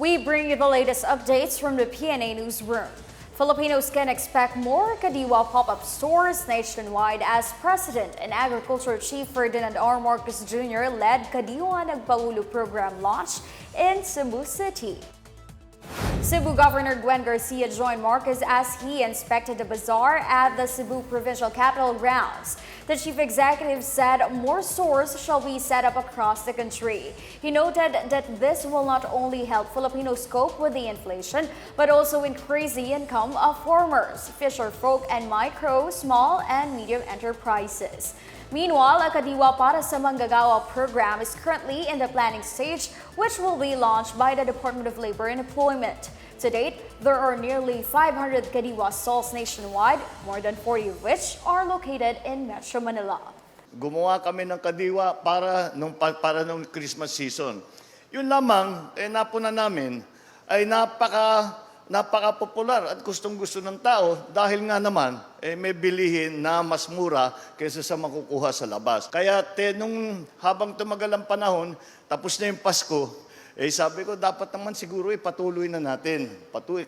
We bring you the latest updates from the Pna Newsroom. Filipinos can expect more Kadiwa pop-up stores nationwide as President and Agriculture Chief Ferdinand R. Marcos Jr. led Kadiwa Pangulo program launch in Cebu City. Cebu Governor Gwen Garcia joined Marcos as he inspected the bazaar at the Cebu Provincial Capital grounds. The chief executive said more stores shall be set up across the country. He noted that this will not only help Filipinos cope with the inflation, but also increase the income of farmers, fisherfolk, and micro, small, and medium enterprises. Meanwhile, a Kadiwa para sa Manggagawa program is currently in the planning stage, which will be launched by the Department of Labor and Employment. To date, there are nearly 500 Kadiwa stalls nationwide, more than 40 of which are located in Metro Manila. Gumawa kami ng Kadiwa para nung Christmas season. Yun lamang, napuna namin ay napaka-popular at gustong-gusto ng tao dahil nga naman may bilihin na mas mura kaysa sa makukuha sa labas. Kaya nung habang tumagal ang panahon, tapos na yung Pasko, sabi ko dapat naman siguro patuloy na natin.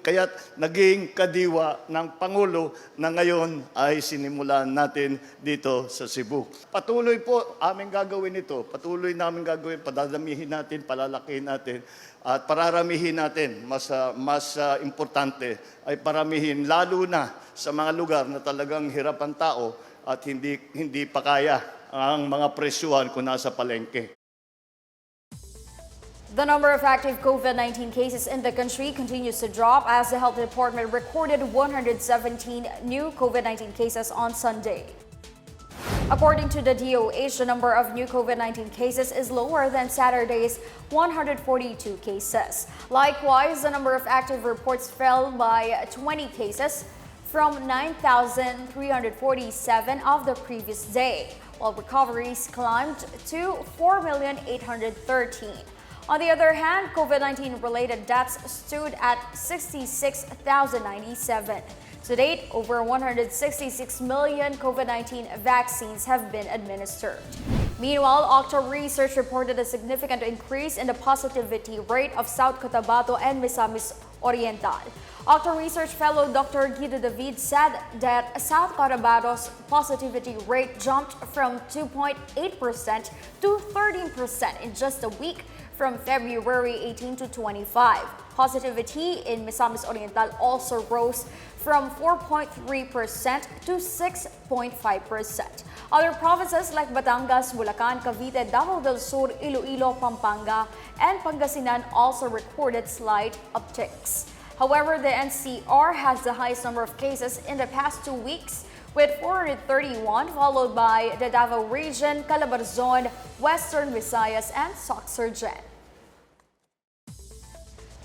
Kaya naging Kadiwa ng Pangulo na ngayon ay sinimulan natin dito sa Cebu. Patuloy po aming gagawin ito. Patuloy namin gagawin, padadamihin natin, palalakihin natin. At pararamihin natin, mas importante ay paramihin lalo na sa mga lugar na talagang hirap ang tao at hindi pa kaya ang mga presyuhan kung nasa palengke. The number of active COVID-19 cases in the country continues to drop as the Health Department recorded 117 new COVID-19 cases on Sunday. According to the DOH, the number of new COVID-19 cases is lower than Saturday's 142 cases. Likewise, the number of active reports fell by 20 cases from 9,347 of the previous day, while recoveries climbed to 4,813. On the other hand, COVID-19 related deaths stood at 66,097. To date, over 166 million COVID-19 vaccines have been administered. Meanwhile, OCTA research reported a significant increase in the positivity rate of South Cotabato and Misamis Oriental. OCTA research fellow Dr. Guido David said that South Cotabato's positivity rate jumped from 2.8% to 13% in just a week from February 18 to 25. Positivity in Misamis Oriental also rose from 4.3% to 6.5%. Other provinces like Batangas, Bulacan, Cavite, Davao del Sur, Iloilo, Pampanga, and Pangasinan also recorded slight upticks. However, the NCR has the highest number of cases in the past 2 weeks, with 431, followed by the Davao region, Calabarzon, Western Visayas, and Sorsogon.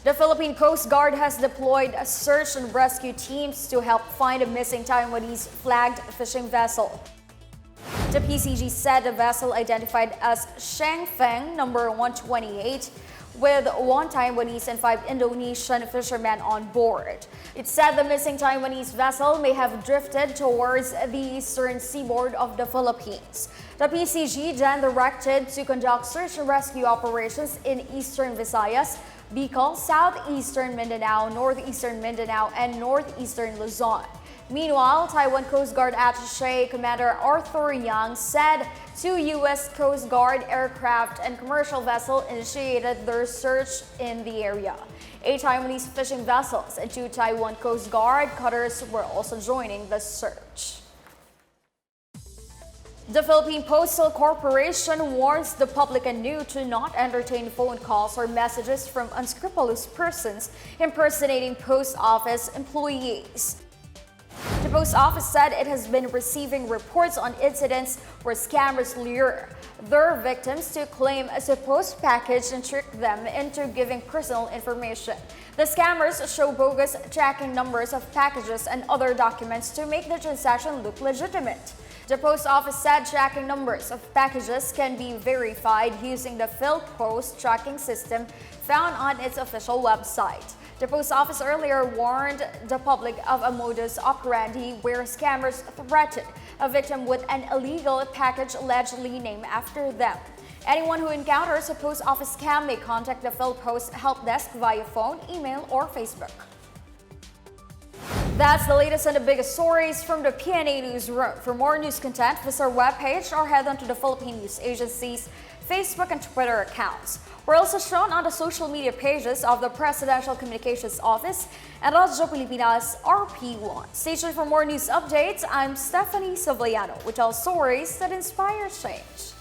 The Philippine Coast Guard has deployed search and rescue teams to help find a missing Taiwanese flagged fishing vessel. The PCG said the vessel identified as Shengfeng number 128 with 1 Taiwanese and 5 Indonesian fishermen on board. It said the missing Taiwanese vessel may have drifted towards the eastern seaboard of the Philippines. The PCG then directed to conduct search and rescue operations in eastern Visayas, Bicol, southeastern Mindanao, northeastern Mindanao, and northeastern Luzon. Meanwhile, Taiwan Coast Guard Attaché Commander Arthur Yang said 2 U.S. Coast Guard aircraft and commercial vessels initiated their search in the area. 8 Taiwanese fishing vessels and 2 Taiwan Coast Guard cutters were also joining the search. The Philippine Postal Corporation warns the public anew to not entertain phone calls or messages from unscrupulous persons impersonating post office employees. The post office said it has been receiving reports on incidents where scammers lure their victims to claim a supposed package and trick them into giving personal information. The scammers show bogus tracking numbers of packages and other documents to make the transaction look legitimate. The post office said tracking numbers of packages can be verified using the PHLPost tracking system found on its official website. The post office earlier warned the public of a modus operandi where scammers threatened a victim with an illegal package allegedly named after them. Anyone who encounters a post office scam may contact the PHLPost help desk via phone, email, or Facebook. That's the latest and the biggest stories from the Pna Newsroom. For more news content, visit our webpage or head on to the Philippine News Agency's Facebook and Twitter accounts. We're also shown on the social media pages of the Presidential Communications Office and Radyo Pilipinas RP1. Stay tuned for more news updates. I'm Stephanie Savliano with all stories that inspire change.